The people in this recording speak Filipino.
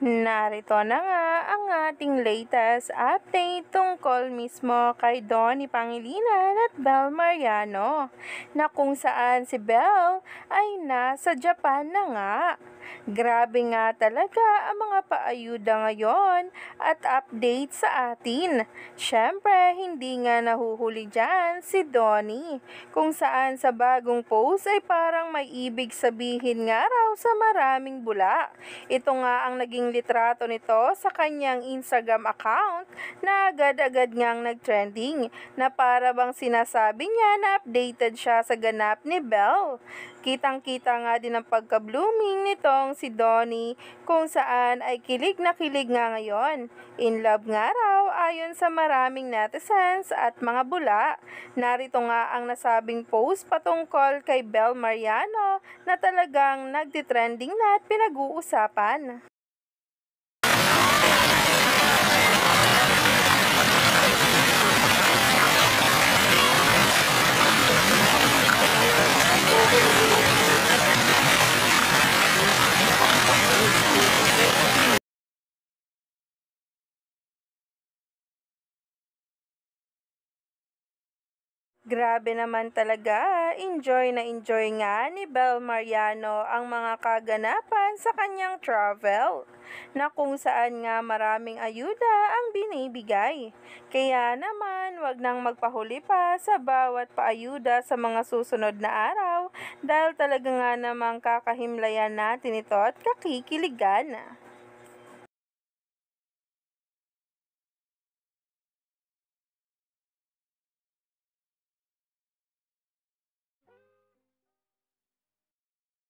Narito na nga ang ating latest update tungkol mismo kay Donnie Pangilinan at Bel Mariano, na kung saan si Bel ay nasa Japan na nga. Grabe nga talaga ang mga paayuda ngayon at update sa atin. Syempre, hindi nga nahuhuli dyan si Donnie, kung saan sa bagong post ay parang may ibig sabihin nga raw sa maraming bula. Ito nga ang naging litrato nito sa kanyang Instagram account na agad-agad ngang nag-trending, na para bang sinasabi niya na updated siya sa ganap ni Bel. Kitang-kita nga din ang pagka-blooming nitong si Donnie, kung saan ay kilig na kilig nga ngayon. In love nga raw ayon sa maraming netizens at mga bula. Narito nga ang nasabing post patungkol kay Bel Mariano na talagang nagtitrending na at pinag-uusapan. Grabe naman talaga, enjoy na enjoy nga ni Bel Mariano ang mga kaganapan sa kanyang travel, na kung saan nga maraming ayuda ang binibigay. Kaya naman, wag nang magpahuli pa sa bawat paayuda sa mga susunod na araw, dahil talaga nga namang kakahimlayan natin ito at kakikiligan.